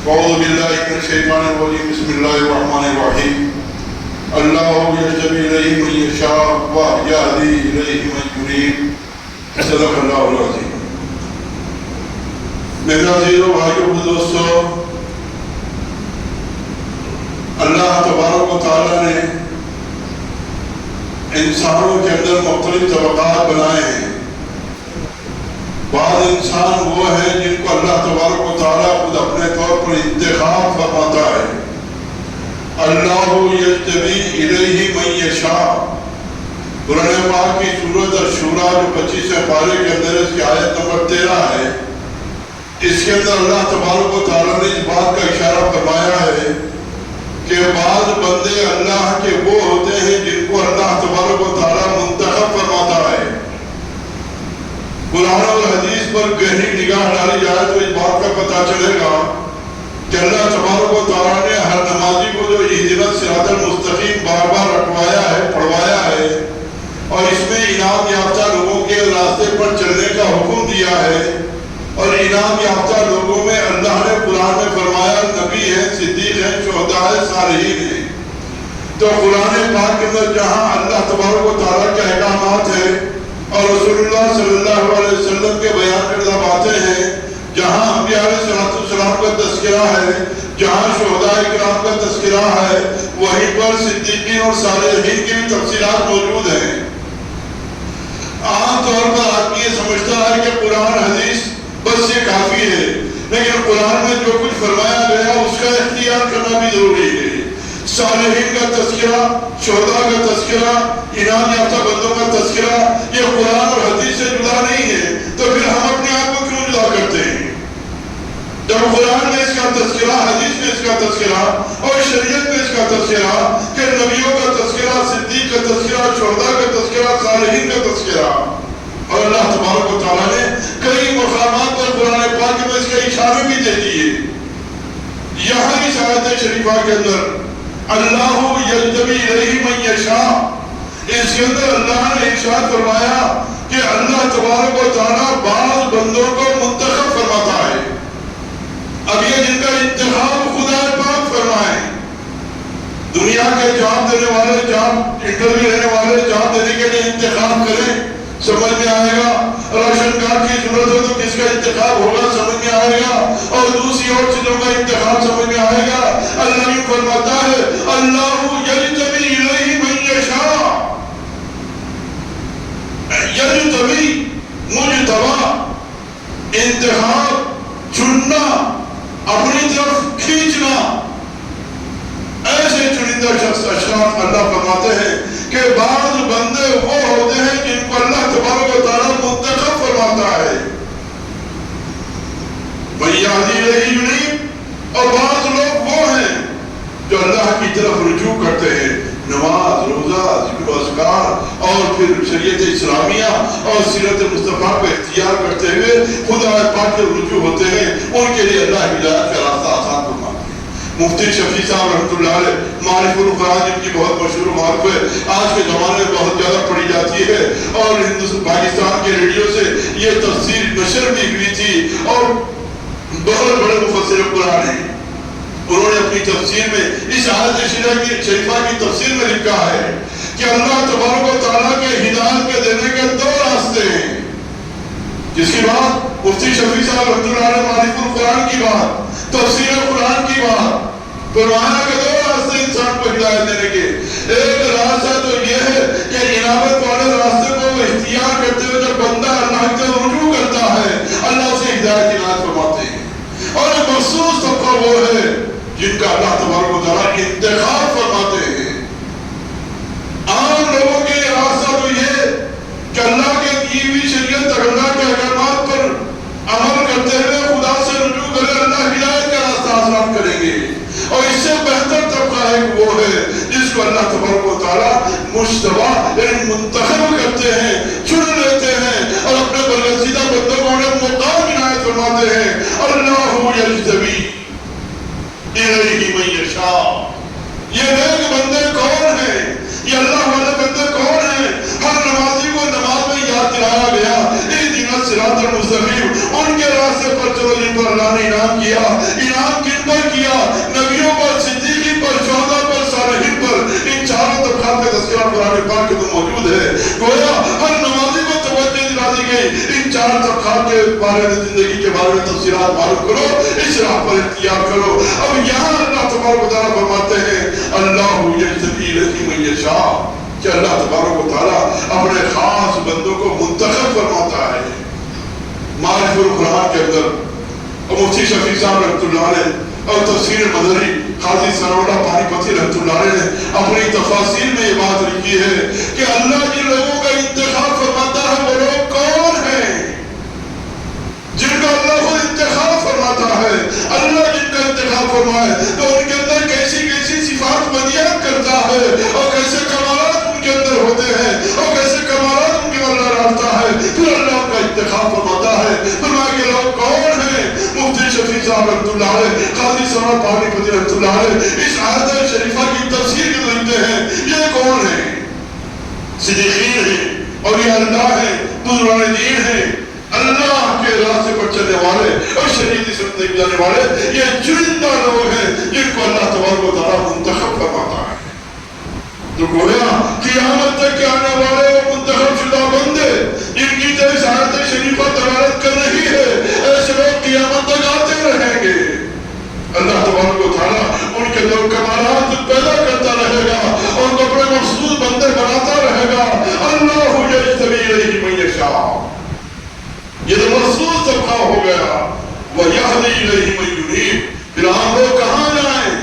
اعوذ باللہ من الشیطان الرجیم بسم اللہ الرحمن الرحیم اللہ یجتبی الیہ من یشاء ویہدی الیہ من ینیب صدق اللہ العظیم۔ میرے عزیزو بھائیو دوستو، اللہ تبارک و تعالیٰ نے انسانوں کے اندر مختلف طبقات بنائے ہیں۔ بعض انسان وہ ہیں جن کو اللہ تبارک و تعالیٰ خود اپنے طور پر انتخاب فرماتا ہے۔ اللہ یجتبی الیہ من یشاء، قرآن پاک کی سورۃ الشورى جو 25 پارے کے اندر اس کی آیت نمبر 13 ہے، اس کے اندر اللہ تبارک و تعالیٰ نے اس بات کا اشارہ فرمایا ہے کہ بعض بندے اللہ کے وہ ہوتے ہیں جن کو اللہ تبارک و تعالیٰ منتخب فرماتا ہے۔ قرآن اور حدیث پر گہری نگاہ ڈالی جائے تو اس بات کا پتہ چلے گا کہ اللہ تبارک و تعالیٰ نے ہر نمازی کو جو اہدنا الصراط المستقیم بار بار رٹوایا ہے، پڑھوایا ہے، اور اس میں انعام یافتہ لوگوں کے راستے پر چلنے کا حکم دیا ہے، اور انعام یافتہ لوگوں میں اللہ نے قرآن میں فرمایا نبی ہیں، صدیق ہیں، شہداء ہیں، صالحین ہیں۔ تو قرآن پاک کے اندر جہاں اللہ تبارک و تعالیٰ کے احکامات ہیں اور رسول اللہ صلی اللہ علیہ وسلم کے بیان کردہ باتیں ہیں، جہاں انبیاء علیہ السلام کا تذکرہ ہے، جہاں شہداء کرام کا تذکرہ ہے، وہیں پر صدیقین اور صالحین کی بھی تفصیلات موجود ہیں۔ عام طور پر آدمی یہ سمجھتا ہے کہ قرآن حدیث بس یہ کافی ہے، لیکن قرآن میں جو کچھ فرمایا گیا اس کا اختیار کرنا بھی ضروری ہے۔ صالحین کا تذکرہ، شہداء کا تذکرہ، انعام یافتہ بندوں کا تذکرہ، یہ قرآن اور حدیث سے جدا نہیں ہے، تو پھر ہم اپنے آپ کو کیوں جدا کرتے ہیں؟ جب قرآن میں اس کا تذکرہ، حدیث میں اس کا تذکرہ، اور شریعت میں اس کا تذکرہ، کہ نبیوں کا تذکرہ، صدیق کا تذکرہ، شہداء کا تذکرہ، صالحین کا تذکرہ، اور اللہ تبارک و تعالیٰ نے کئی مقامات پر قرآن پاک میں اس کے اشارے بھی دے دیے۔ یہاں اس آیت شریفہ کے اندر اللہ یجتبی الیہ من یشاء، اس کے اندر اللہ نے ارشاد فرمایا کہ اللہ تبارک و تعالیٰ بعض بندوں کو منتخب فرماتا ہے۔ اب یہ جن کا انتخاب خدا پاک فرمائے، دنیا کے جاب دینے والے، جاب انٹرویو لینے والے جاب دینے کے لیے انتخاب کریں، سمجھ میں آئے گا۔ راشن کارڈ کی ضرورت ہو تو کس کا انتخاب ہوگا، سمجھ میں آئے گا، اور دوسری اور چیزوں کا انتخاب سمجھ میں آئے گا۔ اللہ یہ فرماتا ہے اللہ یجتبی الیہ من یشاء، یجتبی مجتبی، انتخاب، چننا، اپنی طرف کھینچنا، ایسے چنندہ اشخاص اللہ فرماتے ہیں کہ بعض بندے وہ ہوتے ہیں جن کو اللہ تبارک و تعالیٰ منتخب فرماتا ہے۔ وَيَهْدِي إِلَيْهِ يُنِيبُ، اور بعض لوگ وہ ہیں جو اللہ کی طرف رجوع کرتے ہیں، نماز، روزہ، ذکر و اذکار، اور پھر شریعت اسلامیہ اور سیرت مصطفیٰ کو اختیار کرتے ہوئے خدا پاک کے رجوع ہوتے ہیں۔ ان کے لیے اللہ ہدایت کا راستہ آسان فرماتا ہے۔ مفتی شفیع صاحب رحمۃ اللہ علیہ معارف القرآن جن کی بہت مشہور معارف ہے، آج کے زمانے میں بہت زیادہ پڑھی جاتی ہے، اور پاکستان کے ریڈیو سے یہ تفسیر نشر بھی ہوئی تھی، اور بہت بڑے مفسر قرآن ہیں۔ انہوں نے اپنی تفسیر میں اس آیت شریفہ کی تفسیر میں لکھا ہے کہ اللہ تبارک و تعالیٰ کے ہدایت کے دینے کے دو راستے ہیں، جس کی بات مفتی شفیع صاحب رحمۃ اللہ علیہ معارف القرآن کی بات، تفسیر قرآن کی بات، فرمایا کہ دو راستے انسان کو ہدایت دینے کے۔ ایک راستہ تو یہ ہے کہ انابت والے راستے کو اختیار کرتے ہوئے جب بندہ اللہ کی طرف رجوع کرتا ہے، اللہ اسے ہدایت کی عنایت فرماتے ہیں، اور ایک مخصوص طبقہ وہ ہے جن کا اللہ تبارک و تعالیٰ انتخاب فرماتے ہیں۔ عام لوگوں کے لیے راستہ تو یہ کہ اللہ کے دی ہوئی شریعت، اللہ کے احکامات پر عمل کرتے ہوئے خدا سے رجوع کرے، اللہ ہدایت کا راستہ آسان کریں گے۔ اور اس سے بہتر طبقہ ایک وہ ہے جس کو اللہ تبارک و تعالیٰ مجتبی یعنی منتخب کرتے ہیں، چن لیتے ہیں، اور اپنے برگزیدہ بندوں کو انہیں مقام عنایت فرماتے ہیں۔ اللہ یجتبی الیہ من یشاء، یہ نیک بندے کون ہیں، یہ اللہ والے بندے کون ہیں؟ ہر نمازی کو نماز میں یاد دلایا گیا اہدنا الصراط المستقیم، ان کے راستے پر چلو جن پر اللہ نے انعام کیا۔ انعام انعام کن پر کیا؟ نبیوں پر، صدیقین پر، شہداء پر، صالحین پر. ان چاروں طبقات کا تذکرہ قرآن پاک کے اندر موجود ہے. گویا ہر نمازی کو توجہ دلا دی گئی ان چار طبقات کے بارے میں، زندگی کے بارے میں تفصیلات معلوم کرو، اس راہ پر اختیار کرو. اب یہاں اللہ تبارک و تعالیٰ فرماتے ہیں اللہ یجتبی الیہ من یشاء، کہ اللہ تبارک و تعالیٰ اپنے خاص بندوں کو منتخب فرماتا ہے. معرف القرآن کے اندر مفتی شفیع صاحب رحمۃ اللہ علیہ اور تفسیر مدری قاضی ثناء اللہ پانی پتی رحمۃ اللہ علیہ نے اپنی تفاسیر میں یہ بات لکھی ہے کہ اللہ جن لوگوں کا انتخاب فرماتا ہے وہ لوگ کون ہیں؟ جن کا اللہ خود انتخاب فرماتا ہے. اللہ جن کا انتخاب فرمائے تو ان کے اندر کیسی کیسی صفات مدیات کرتا ہے اور کیسے کمالات ان کے اندر ہوتے ہیں اور کیسے کمالات ان کے اللہ رکھتا ہے. پھر اللہ کا انتخاب فرماتا ہے. فرمایا کہ لوگ کون ہیں؟ مفتی شفیع صاحب رحمۃ اللہ علیہ، قاضی ثناء پانی پتی رحمۃ اللہ علیہ اس آیت شریفہ کی تفسیر کے لکھتے ہیں یہ کون ہیں؟ صدیقین ہیں، اور یہ اللہ ہیں، بزرگان دین ہیں، اللہ کے راستے پر چلنے والے اور شریعت سنت گزارنے والے. یہ چنندہ لوگ ہیں جن کو اللہ تبارک و تعالیٰ منتخب فرماتا ہے. تو گویا قیامت تک کے آنے والے وہ منتخب شدہ بندے جن کی طرح اس آیت شریفہ دلالت کر رہی ہے، ایسے لوگ قیامت تک آتے رہیں گے. اللہ تبارک و تعالیٰ ان کے اندر کمالات پیدا کرتا رہے گا اور ان کو اپنے مخصوص بندے بناتا رہے گا. اللہ یجتبی الیہ من یشاء، یہ تو مخصوص طبقہ ہو گیا. وَيَهْدِي إِلَيْهِ مَن يُنِيبُ، پھر ہم لوگ کہاں جائیں؟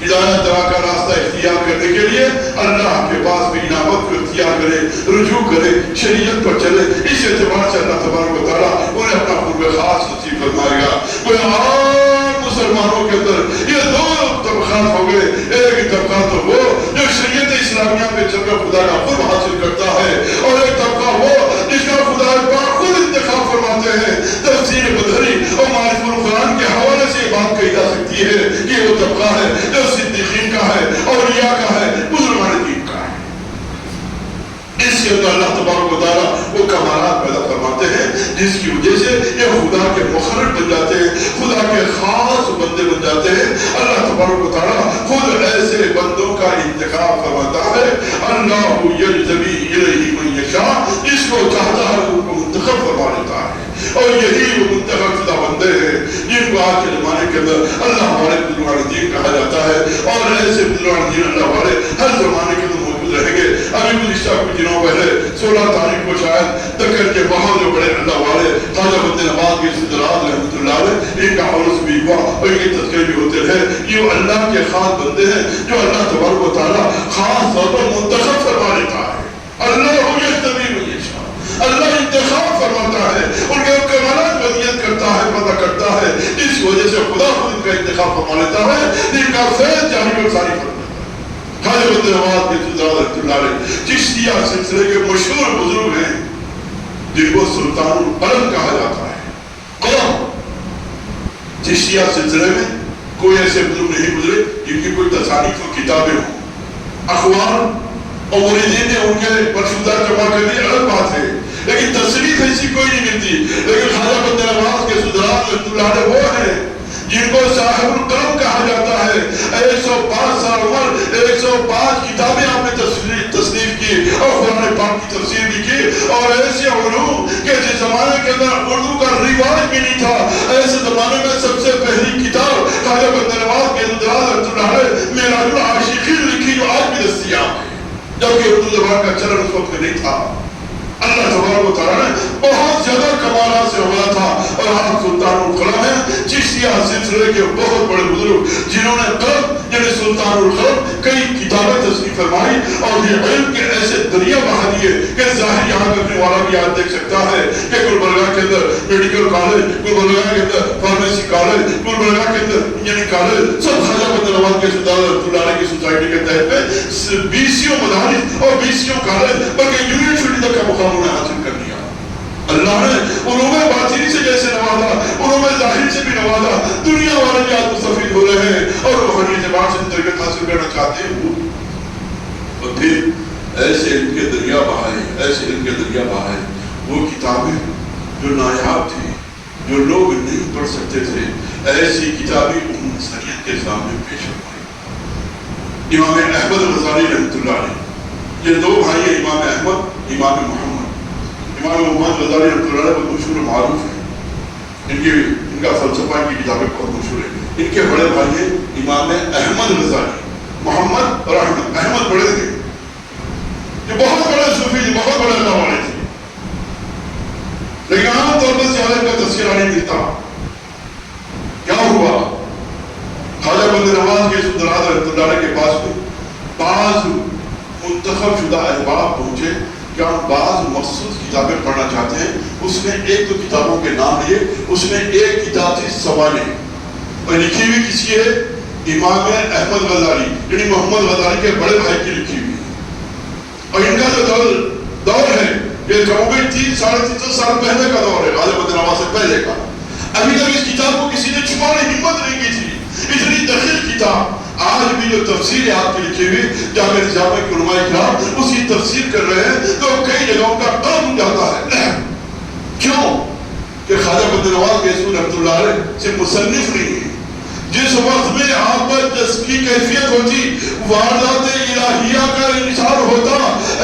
ہدایت طرح کا راستہ اختیار کرنے کے لیے اللہ کے پاس بھی انابت کو اختیار کرے، رجوع کرے، شریعت پر چلے. اس اعتبار سے اللہ تبارک و تعالیٰ انہیں اپنا قرب خاص نصیب فرمائے گا. وہ عام مسلمانوں کے اندر یہ دو طبقات ہو گئے. ایک طبقہ تو وہ جو شریعت اسلامیہ میں چل کر خدا کا قرب حاصل کرتا ہے، اور ایک طبقہ وہ جس کا خدا پاک خود انتخاب فرماتے ہیں. تفسیر بدری اور معرف القرآن کے حوالے سے یہ بات کہی جا سکتی ہے کہ وہ طبقہ ہے جو صدیقین کا ہے، اولیاء کا ہے، بزرگان دین کا ہے. اس کے اندر اللہ تبارک و تعالیٰ وہ کمالات پیدا فرماتے ہیں جس کی وجہ سے یہ خدا کے مخرج بن جاتے ہیں، خدا کے خاص بندے بن جاتے ہیں. اللہ تبارک و تعالیٰ خود ایسے بندوں کا انتخاب فرماتا ہے. اللہ یجتبی الیہ من یشاء، جس کو چاہتا ہے ان کو منتخب فرما لیتا ہے. اور یہی وہ منتخب شدہ بندے ہیں جن کو آج کے زمانے کے اندر اللہ والے بزرگان دین کہا جاتا ہے. اور ایسے بزرگان دین اللہ والے ہر زمانے کے اندر موجود رہیں گے. ابھی گزشتہ کچھ دنوں پہلے 16 تاریخ کو شاید دکن کے بہت جو بڑے اللہ والے خواجہ بند نواز کے صدرات رحمۃ اللہ علیہ ان کا عرس بھی ہوا اور یہ تذکرے بھی ہوتے رہے. یہ اللہ کے خاص بندے ہیں جو اللہ تبارک و تعالیٰ خاص طور پر منتخب فرما لیتا ہے. اللہ یجتبی من یشاء، اللہ انتخاب فرماتا ہے، ان کے کمالات بنیت کرتا ہے، پتہ کرتا ہے. اس وجہ سے خدا خود ان کا انتخاب فرما لیتا ہے، جن کا فیض جاری اور ساری فرماتا ہے. خواجہ بند نواز کے صدرات رحمۃ اللہ علیہ چشتیہ سلسلے کے مشہور بزرگ ہیں جن کو سلطان القلم کہا جاتا ہے. قلم چشتیہ سلسلے میں کوئی ایسے بزرگ نہیں گزرے جن کی کوئی تصانیف و کتابیں ہوں. اخبار اور مریدین نے ان کے مرشودات جمع کر دی، الگ بات ہے، لیکن تصریف ایسی کوئی نہیں ملتی. لیکن خواجہ بند نواز کے صدرات رحمۃ اللہ علیہ وہ ہیں جن کو صاحب القلم کہا جاتا ہے. 105 سال عمر، 105 کتابیں آپ نے تصنیف کی اور قرآن پاک کی تفسیر بھی کی. اور ایسے علوم کہ جس زمانے کے اندر اردو کا رواج بھی نہیں تھا، ایسے زمانے میں سب سے پہلی کتاب خواجہ بند نواز کے صدرات رحمۃ اللہ علیہ معراج العاشقین لکھی جو آج بھی دستیاب ہے، جبکہ اردو زبان کا چلن اس وقت نہیں تھا. اللہ تبارک و تعالیٰ نے بہت زیادہ کمالات سے ہوا تھا. اور آپ سلطان القلم ہیں چشتیہ سلسلے کے بہت بڑے بزرگ جنہوں نے قلم یعنی سلطان القلم کئی کتابیں تصنیف فرمائی اور یہ علم کے ایسے دریا بہا دیے کہ ظاہر یہاں کرنے والا بھی آج دیکھ سکتا ہے کہ گلبرگہ کے اندر میڈیکل کالج، گلبرگہ کے اندر فارمیسی کالج، گلبرگہ کے اندر انجینئرنگ کالج سب خواجہ بند نواز کے صدرات اللہ کی سوسائٹی کے تحت میں 20 مدارس اور 20 کالج بلکہ یونیورسٹی تک کا مقام انہوں نے حاصل کر لیا. اللہ نے علوم باطنی سے جیسے نوازا، علوم ظاہری سے بھی نوازا. دنیا والے بھی آج مستفید ہو رہے ہیں اور روحانی اعتبار سے تربیت حاصل کرنا چاہتے ہیں. اور پھر ایسے علم کے دریا بہائے، ایسے علم کے دریا بہائے. وہ کتابیں جو نایاب تھی، جو لوگ نہیں پڑھ سکتے تھے، ایسی کتابیں کے سامنے پیش فرمائی۔ امام احمد غزالی رحمۃ اللہ علیہ، یہ دو بھائی ہیں، امام احمد، امام محمد۔ امام محمد غزالی رحمۃ اللہ علیہ بہت مشہور معروف ہے، ان کا فلسفہ کی کتابیں بہت مشہور ہیں۔ ان کے بڑے بھائی ہیں امام احمد غزالی، محمد اور احمد۔ احمد بڑے تھے، یہ بہت بڑے صوفی تھے، بہت بڑے اللہ والے تھے، لیکن عام طور پر سیاحت کا تذکرہ نہیں ملتا۔ کیا ہوا؟ خواجہ بند نواز کے سدرات رحمۃ اللہ علیہ کے پاس میں بعض منتخب شدہ احباب پہنچے کہ ہم بعض مخصوص کتابیں پڑھنا چاہتے ہیں۔ اس نے ایک دو کتابوں کے نام لیے، اس میں ایک کتاب تھی سوالے، اور لکھی ہوئی کسی ہے؟ امام احمد غزالی، یعنی محمد غزالی کے بڑے بھائی کی لکھی ہوئی، اور ان کا جو دور ہے یہ کموبیش 300-350 سال پہلے کا دور ہے، خواجہ بند نواز سے پہلے کا۔ ابھی تک اس کتاب کو کسی نے چھپانے کی ہمت نہیں کی تھی، اتنی دقیق کتاب۔ آج بھی جو تفسیر ہے آپ کی لکھی ہوئی، جامعہ نظامیہ کے علماء کرام اس کی تفسیر کر رہے ہیں تو کئی جگہوں کا قلم اٹھ جاتا ہے۔ کیوں کہ خواجہ بند نواز کے رحمۃ اللہ علیہ سے مصنف نہیں ہے۔ جس وقت میں آپ پر جس کی کیفیت ہوتی، واردات الہیہ کا انحصار ہوتا،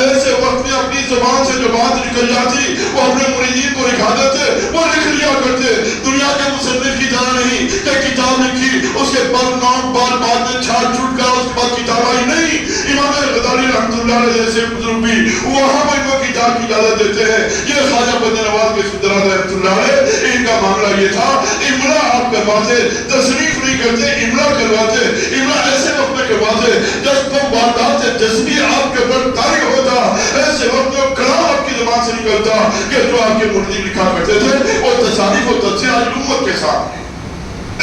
ایسے وقت میں اپنی زبان سے جو بات نکل جاتی وہ اپنے مریدین کو لکھا دیتے، وہ لکھ لیا کرتے۔ دنیا کے مصنف کی طرح نہیں کہ کتاب لکھی اس کے نام بعد میں چھاٹ چھوٹ کر اس کے بعد کتاب آئی، نہیں۔ امام غزالی رحمۃ اللہ علیہ جیسے بزرگ بھی وہاں پر وہ کتاب کی اجازت دیتے ہیں۔ یہ خواجہ بند نواز کے سدرات رحمۃ اللہ علیہ، ان کا معاملہ یہ تھا، املا آپ کرواتے، تصریف نہیں کرتے، املا کرواتے۔ املا ایسے وقت میں کرواتے جب وہ واردات سے جذبی آپ کے اوپر طاری ہوتا، ایسے وقت میں کلام آپ کی زبان سے نکلتا کہ جو آپ کے مریدین لکھا کرتے تھے وہ تصانیف و تفسیر آج امت کے سامنے۔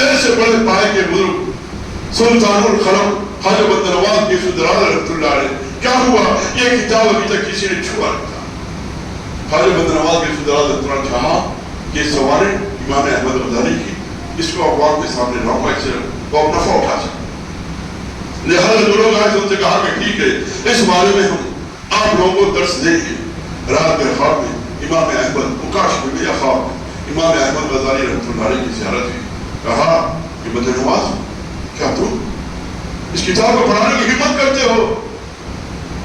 ایسے بڑے پائے کے بزرگ سلطان القلم خواجہ بند نواز کے سدرات رحمۃ اللہ علیہ، کیا ہوا؟ یہ کتاب ابھی تک کسی نے چھوا نہیں تھا۔ خواجہ بند نواز کے سدرات رحمۃ اللہ چاہا کہ سوارے امام احمد غزالی کی اس کو عوام کے سامنے لاؤں گا، اس سے وہ نفع اٹھا سکے۔ لہذا جو لوگ آئے تھے ان سے کہا کہ ٹھیک ہے، اس بارے میں ہم آپ لوگوں کو درس دیں گے۔ رات میں خواب میں امام احمد مکاش میں یا خواب میں امام احمد غزالی رحمۃ اللہ علیہ کی زیارت ہوئی۔ کہا کہ بند نواز، کیا تم اس کتاب کو پڑھانے کی ہمت کرتے ہو؟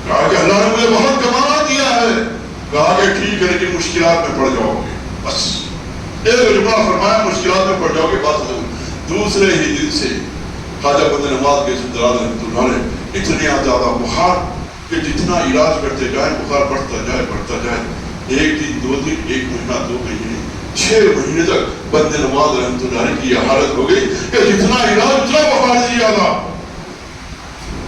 کہا کہ اللہ نے مجھے بہت کمانا دیا ہے۔ کہا کہ ٹھیک ہے، لیکن مشکلات میں پڑ جاؤ گے۔ بس ایک جملہ فرمایا، مشکلات میں پڑ جاؤ گے، بات ختم۔ دوسرے ہی دن سے خواجہ بند نواز کے سدرات رحمۃ اللہ علیہ اتنا زیادہ بخار کہ جتنا علاج کرتے جائیں بخار بڑھتا جائے، ایک دن، دو دن، ایک مہینہ، 2 مہینے، 6 مہینے تک بند نواز رحمۃ اللہ علیہ کی یہ حالت ہو گئی کہ جتنا علاج اتنا بخار زیادہ۔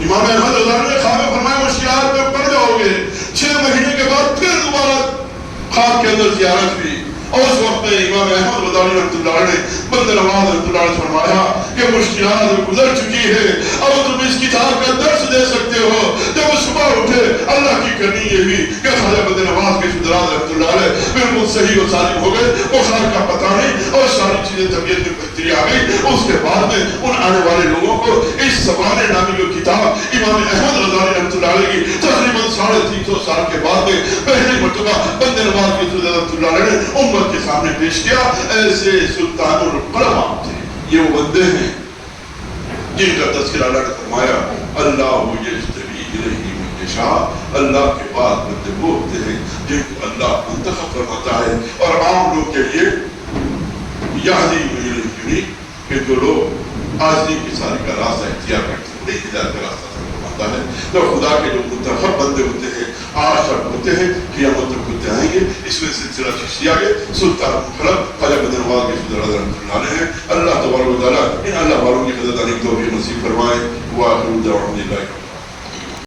امام احمد غزالی نے خواب میں فرمایا مشکلات میں پڑ جاؤ گے۔ 6 مہینے کے بعد پھر دوبارہ خواب کے اندر زیارت ہوئی، اور اس وقت میں امام احمد غزالی رحمۃ اللہ علیہ نے بند نواز رحمۃ اللہ علیہ فرمایا کہ مشکلات گزر چکی ہے، اب تم اس کتاب کا درس دے سکتے ہو۔ جب وہ صبح اٹھے، اللہ کی کرنی یہ ہوئی کہ خواجہ بند نواز کے سدرات رحمۃ اللہ علیہ بالکل صحیح و سالم ہو گئے، بخار کا پتہ نہیں، اور ساری چیزیں طبیعت میں بہتری آ گئی۔ اس کے بعد میں ان آنے والے لوگوں کو اس سوالے نامی جو کتاب امام احمد غزالی رحمۃ اللہ علیہ کی تقریباً 350 سال کے بعد میں پہلی مرتبہ بند نواز کے سدرات رحمۃ اللہ علیہ نے امت کے سامنے پیش کیا۔ ایسے سلطان القلم آپ تھے، یہ وہ بندے ہیں جن کا تذکرہ اللہ نے فرمایا، اللہ یجتبی الیہ من یشاء، اللہ کے بعد بندے وہ ہوتے ہیں جن کو اللہ منتخب فرماتا ہے۔ اور عام لوگ کے لیے یہدی من الیہ، کہ جو لوگ آزادی کی ساری کا راستہ اختیار کرتے ہیں، انہیں ہدایت کا راستہ فرماتا ہے۔ تو خدا کے جو منتخب بندے ہوتے ہیں آج تک ہوتے ہیں، قیامت تک ہوتے آئیں گے۔ اس میں سلسلہ چشتیہ کے سلطان القلم خواجہ بند نواز کے سدرات رحمۃ اللہ علیہ ہیں۔ اللہ تبارک و تعالیٰ ان اللہ والوں کی قدردانی توفیق نصیب فرمائے۔ وآخر دعوانا الحمد للہ۔